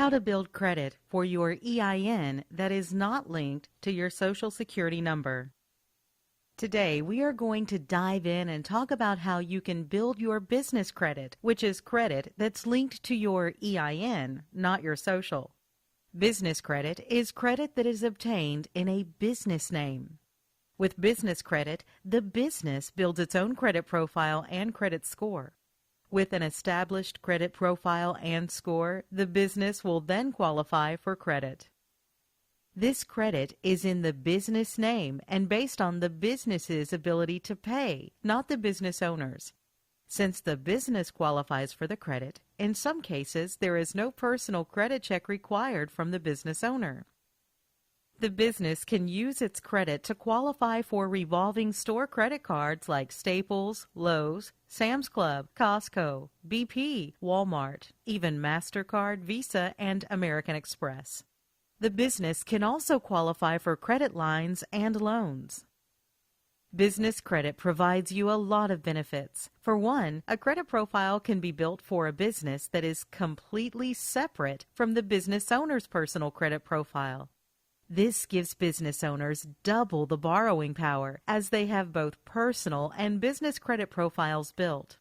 How to build credit for your EIN that is not linked to your Social Security number. Today, we are going to dive in and talk about how you can build your business credit, which is credit that's linked to your EIN, not your social. Business credit is credit that is obtained in a business name. With business credit, the business builds its own credit profile and credit score. With an established credit profile and score, the business will then qualify for credit. This credit is in the business name and based on the business's ability to pay, not the business owner's. Since the business qualifies for the credit, in some cases there is no personal credit check required from the business owner. The business can use its credit to qualify for revolving store credit cards like Staples, Lowe's, Sam's Club, Costco, BP, Walmart, even MasterCard, Visa, and American Express. The business can also qualify for credit lines and loans. Business credit provides you a lot of benefits. For one, a credit profile can be built for a business that is completely separate from the business owner's personal credit profile. This gives business owners double the borrowing power as they have both personal and business credit profiles built.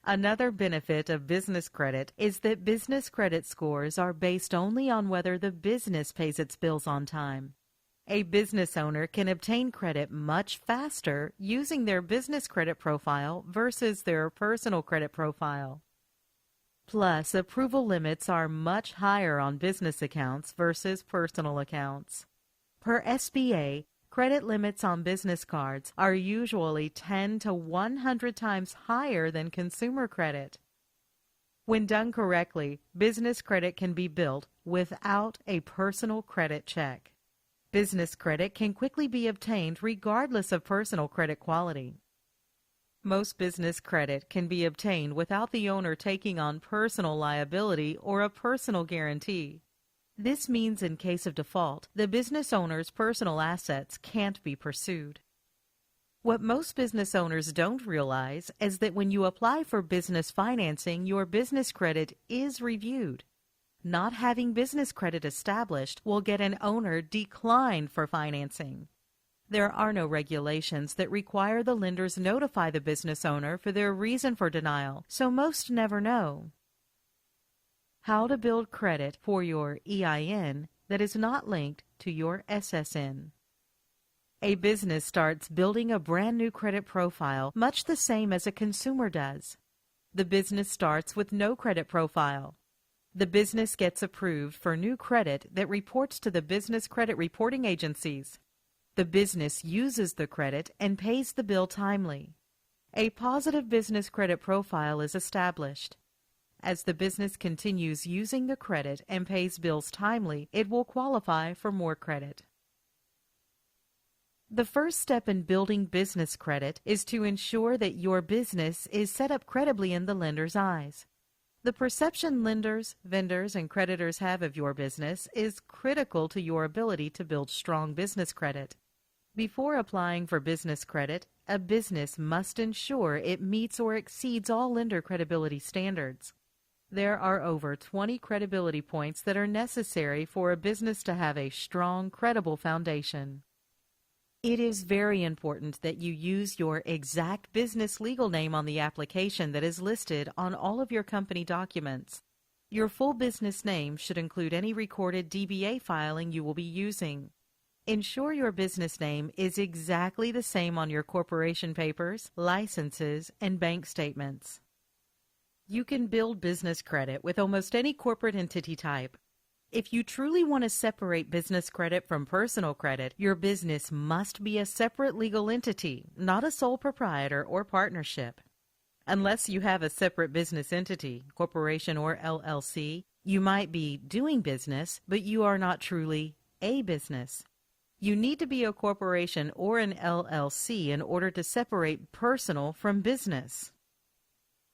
Another benefit of business credit is that business credit scores are based only on whether the business pays its bills on time. A business owner can obtain credit much faster using their business credit profile versus their personal credit profile. Plus, approval limits are much higher on business accounts versus personal accounts. Per SBA, credit limits on business cards are usually 10 to 100 times higher than consumer credit. When done correctly, business credit can be built without a personal credit check. Business credit can quickly be obtained regardless of personal credit quality. Most business credit can be obtained without the owner taking on personal liability or a personal guarantee. This means in case of default, the business owner's personal assets can't be pursued. What most business owners don't realize is that when you apply for business financing, your business credit is reviewed. Not having business credit established will get an owner declined for financing. There are no regulations that require the lenders notify the business owner for their reason for denial, so most never know. How to build credit for your EIN that is not linked to your SSN. A business starts building a brand new credit profile much the same as a consumer does. The business starts with no credit profile. The business gets approved for new credit that reports to the business credit reporting agencies. The business uses the credit and pays the bill timely. A positive business credit profile is established. As the business continues using the credit and pays bills timely, it will qualify for more credit. The first step in building business credit is to ensure that your business is set up credibly in the lender's eyes. The perception lenders, vendors, and creditors have of your business is critical to your ability to build strong business credit. Before applying for business credit, a business must ensure it meets or exceeds all lender credibility standards. There are over 20 credibility points that are necessary for a business to have a strong, credible foundation. It is very important that you use your exact business legal name on the application that is listed on all of your company documents. Your full business name should include any recorded DBA filing you will be using. Ensure your business name is exactly the same on your corporation papers, licenses, and bank statements. You can build business credit with almost any corporate entity type. If you truly want to separate business credit from personal credit, your business must be a separate legal entity, not a sole proprietor or partnership. Unless you have a separate business entity, corporation or LLC, you might be doing business, but you are not truly a business. You need to be a corporation or an LLC in order to separate personal from business.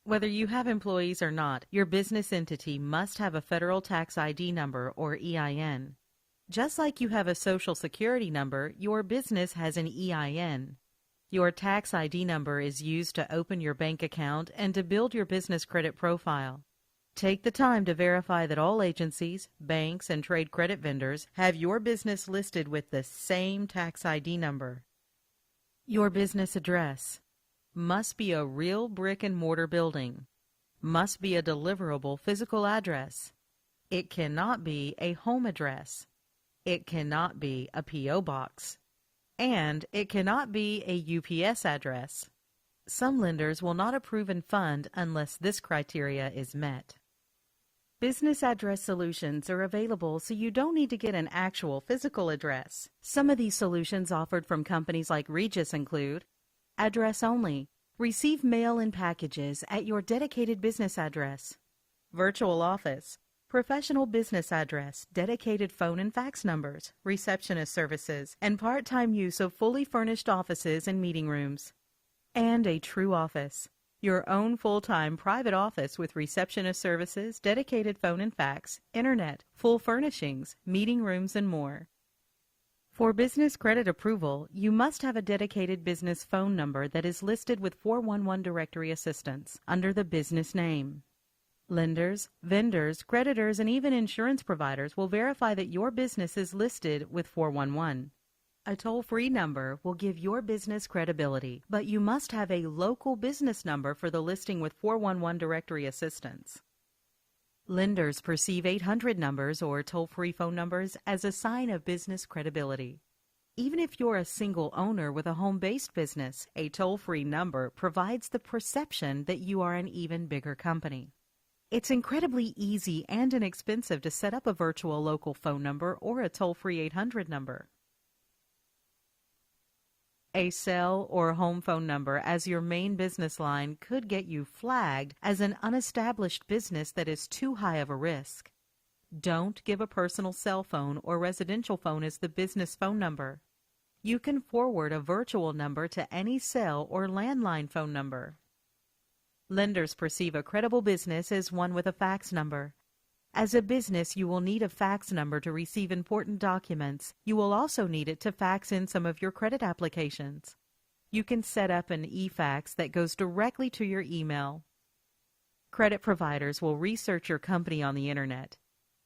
Whether you have employees or not, your business entity must have a federal tax ID number or EIN. Just like you have a Social Security number, your business has an EIN. Your tax ID number is used to open your bank account and to build your business credit profile. Take the time to verify that all agencies, banks, and trade credit vendors have your business listed with the same tax ID number. Your business address must be a real brick-and-mortar building, must be a deliverable physical address. It cannot be a home address. It cannot be a P.O. box. And it cannot be a UPS address. Some lenders will not approve and fund unless this criteria is met. Business address solutions are available so you don't need to get an actual physical address. Some of these solutions offered from companies like Regis include address only. Receive mail and packages at your dedicated business address. Virtual office. Professional business address, dedicated phone and fax numbers, receptionist services, and part-time use of fully furnished offices and meeting rooms. And a true office. Your own full-time private office with receptionist services, dedicated phone and fax, internet, full furnishings, meeting rooms, and more. For business credit approval, you must have a dedicated business phone number that is listed with 411 directory assistance under the business name. Lenders, vendors, creditors, and even insurance providers will verify that your business is listed with 411. A toll-free number will give your business credibility, but you must have a local business number for the listing with 411 directory assistance. Lenders perceive 800 numbers or toll-free phone numbers as a sign of business credibility. Even if you're a single owner with a home-based business, a toll-free number provides the perception that you are an even bigger company. It's incredibly easy and inexpensive to set up a virtual local phone number or a toll-free 800 number. A cell or home phone number as your main business line could get you flagged as an unestablished business that is too high of a risk. Don't give a personal cell phone or residential phone as the business phone number. You can forward a virtual number to any cell or landline phone number. Lenders perceive a credible business as one with a fax number. As a business, you will need a fax number to receive important documents. You will also need it to fax in some of your credit applications. You can set up an e-fax that goes directly to your email. Credit providers will research your company on the internet.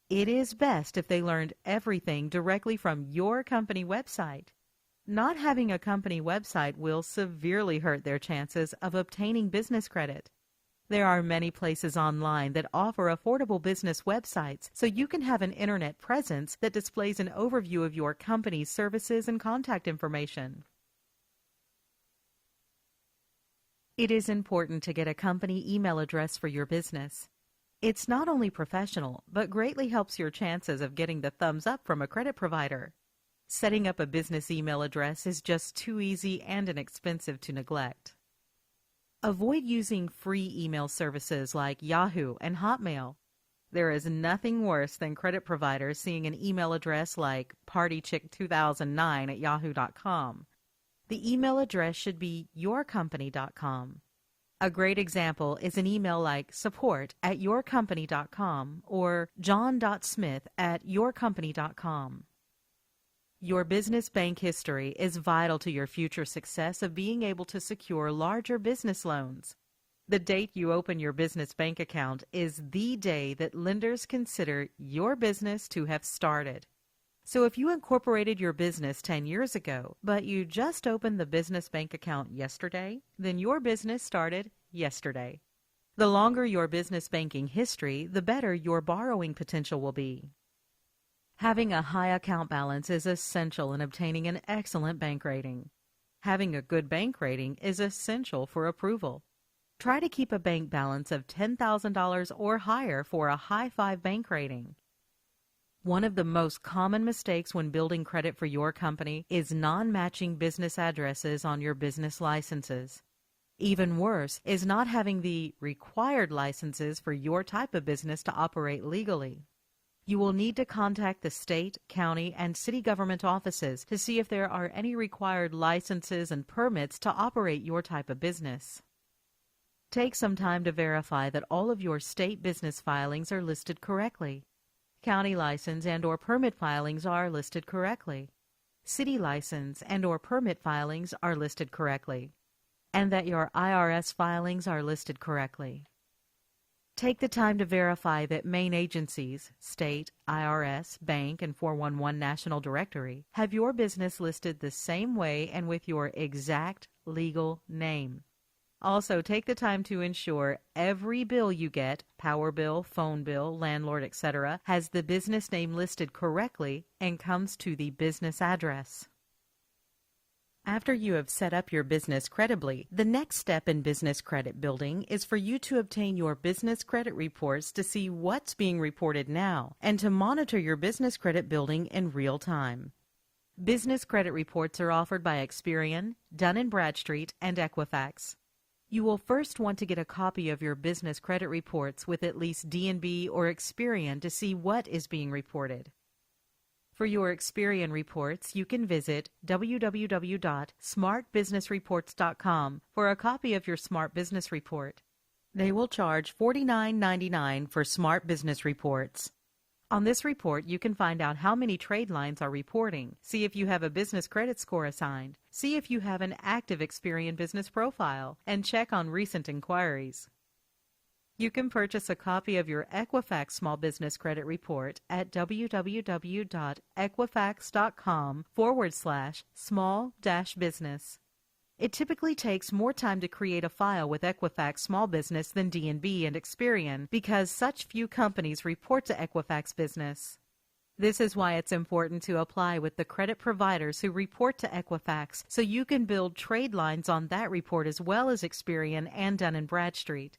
It is best if they learned everything directly from your company website. Not having a company website will severely hurt their chances of obtaining business credit. There are many places online that offer affordable business websites, so you can have an internet presence that displays an overview of your company's services and contact information. It is important to get a company email address for your business. It's not only professional, but greatly helps your chances of getting the thumbs up from a credit provider. Setting up a business email address is just too easy and inexpensive to neglect. Avoid using free email services like Yahoo and Hotmail. There is nothing worse than credit providers seeing an email address like partychick2009@yahoo.com. The email address should be yourcompany.com. A great example is an email like support@yourcompany.com or john.smith@yourcompany.com. Your business bank history is vital to your future success of being able to secure larger business loans. The date you open your business bank account is the day that lenders consider your business to have started. So if you incorporated your business 10 years ago, but you just opened the business bank account yesterday, then your business started yesterday. The longer your business banking history, the better your borrowing potential will be. Having a high account balance is essential in obtaining an excellent bank rating. Having a good bank rating is essential for approval. Try to keep a bank balance of $10,000 or higher for a high 5 bank rating. One of the most common mistakes when building credit for your company is non-matching business addresses on your business licenses. Even worse is not having the required licenses for your type of business to operate legally. You will need to contact the state, county, and city government offices to see if there are any required licenses and permits to operate your type of business. Take some time to verify that all of your state business filings are listed correctly. County license and/or permit filings are listed correctly. City license and/or permit filings are listed correctly. And that your IRS filings are listed correctly. Take the time to verify that main agencies, state, IRS, bank, and 411 National Directory, have your business listed the same way and with your exact legal name. Also, take the time to ensure every bill you get, power bill, phone bill, landlord, etc., has the business name listed correctly and comes to the business address. After you have set up your business credibly, the next step in business credit building is for you to obtain your business credit reports to see what's being reported now and to monitor your business credit building in real time. Business credit reports are offered by Experian, Dun & Bradstreet, and Equifax. You will first want to get a copy of your business credit reports with at least D&B or Experian to see what is being reported. For your Experian reports, you can visit www.smartbusinessreports.com for a copy of your Smart Business Report. They will charge $49.99 for Smart Business Reports. On this report, you can find out how many trade lines are reporting, see if you have a business credit score assigned, see if you have an active Experian business profile, and check on recent inquiries. You can purchase a copy of your Equifax Small Business Credit Report at www.equifax.com/small-business. It typically takes more time to create a file with Equifax Small Business than D&B and Experian because such few companies report to Equifax Business. This is why it's important to apply with the credit providers who report to Equifax so you can build trade lines on that report as well as Experian and Dun & Bradstreet.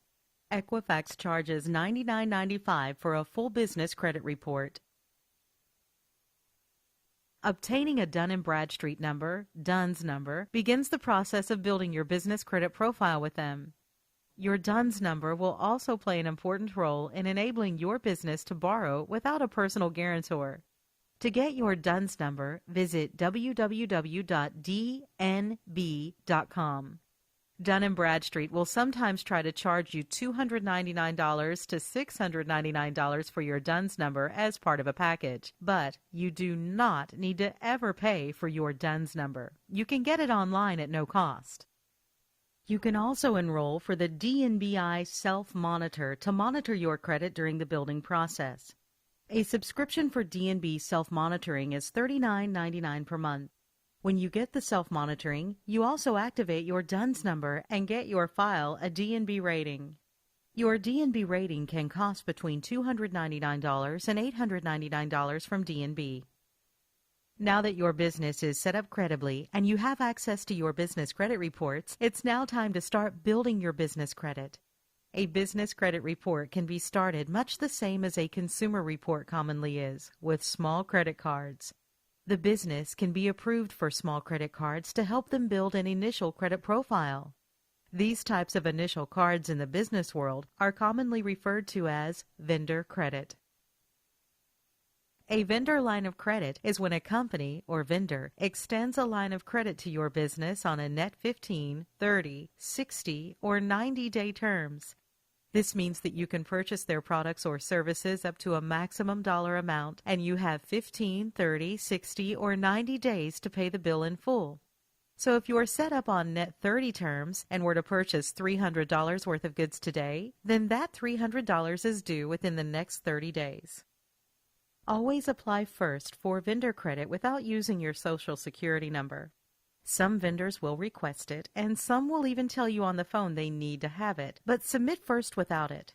Equifax charges $99.95 for a full business credit report. Obtaining a Dun & Bradstreet number, DUNS number, begins the process of building your business credit profile with them. Your DUNS number will also play an important role in enabling your business to borrow without a personal guarantor. To get your DUNS number, visit www.dnb.com. Dun & Bradstreet will sometimes try to charge you $299 to $699 for your DUNS number as part of a package, but you do not need to ever pay for your DUNS number. You can get it online at no cost. You can also enroll for the DNBI Self-Monitor to monitor your credit during the building process. A subscription for DNB Self-Monitoring is $39.99 per month. When you get the self-monitoring, you also activate your DUNS number and get your file a DNB rating. Your DNB rating can cost between $299 and $899 from DNB. Now that your business is set up credibly and you have access to your business credit reports, it's now time to start building your business credit. A business credit report can be started much the same as a consumer report commonly is, with small credit cards. The business can be approved for small credit cards to help them build an initial credit profile. These types of initial cards in the business world are commonly referred to as vendor credit. A vendor line of credit is when a company or vendor extends a line of credit to your business on a net 15, 30, 60, or 90-day terms. This means that you can purchase their products or services up to a maximum dollar amount, and you have 15, 30, 60, or 90 days to pay the bill in full. So if you are set up on net 30 terms and were to purchase $300 worth of goods today, then that $300 is due within the next 30 days. Always apply first for vendor credit without using your Social Security number. Some vendors will request it, and some will even tell you on the phone they need to have it, but submit first without it.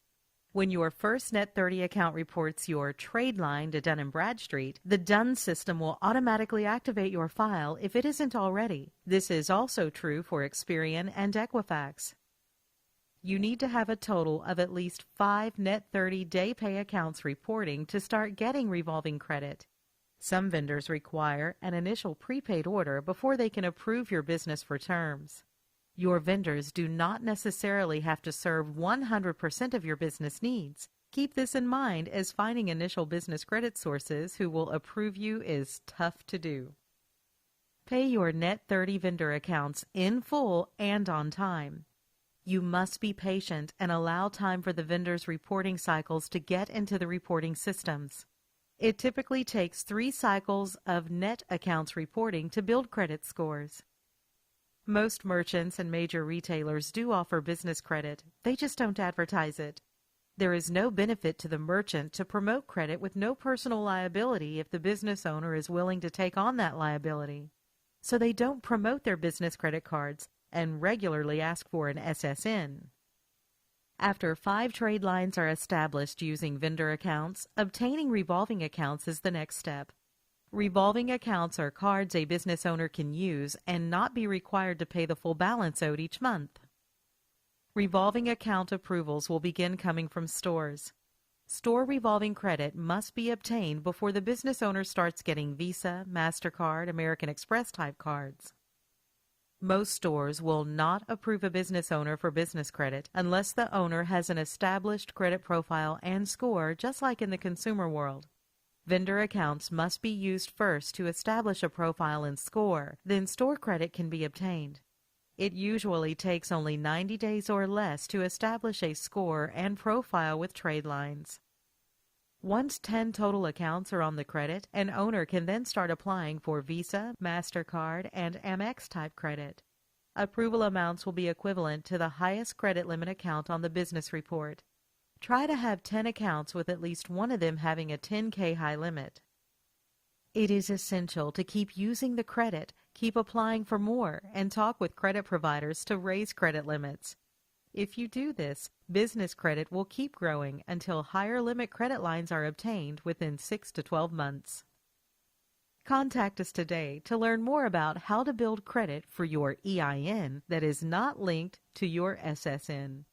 When your first Net 30 account reports your trade line to Dun & Bradstreet, the DUNS system will automatically activate your file if it isn't already. This is also true for Experian and Equifax. You need to have a total of at least 5 Net 30 day pay accounts reporting to start getting revolving credit. Some vendors require an initial prepaid order before they can approve your business for terms. Your vendors do not necessarily have to serve 100% of your business needs. Keep this in mind, as finding initial business credit sources who will approve you is tough to do. Pay your Net 30 vendor accounts in full and on time. You must be patient and allow time for the vendors' reporting cycles to get into the reporting systems. It typically takes 3 cycles of net accounts reporting to build credit scores. Most merchants and major retailers do offer business credit. They just don't advertise it. There is no benefit to the merchant to promote credit with no personal liability if the business owner is willing to take on that liability. So they don't promote their business credit cards and regularly ask for an SSN. After 5 trade lines are established using vendor accounts, obtaining revolving accounts is the next step. Revolving accounts are cards a business owner can use and not be required to pay the full balance owed each month. Revolving account approvals will begin coming from stores. Store revolving credit must be obtained before the business owner starts getting Visa, MasterCard, American Express type cards. Most stores will not approve a business owner for business credit unless the owner has an established credit profile and score, just like in the consumer world. Vendor accounts must be used first to establish a profile and score, then store credit can be obtained. It usually takes only 90 days or less to establish a score and profile with trade lines. Once 10 total accounts are on the credit, an owner can then start applying for Visa, MasterCard, and Amex type credit. Approval amounts will be equivalent to the highest credit limit account on the business report. Try to have 10 accounts with at least one of them having a $10K high limit. It is essential to keep using the credit, keep applying for more, and talk with credit providers to raise credit limits. If you do this, business credit will keep growing until higher limit credit lines are obtained within 6 to 12 months. Contact us today to learn more about how to build credit for your EIN that is not linked to your SSN.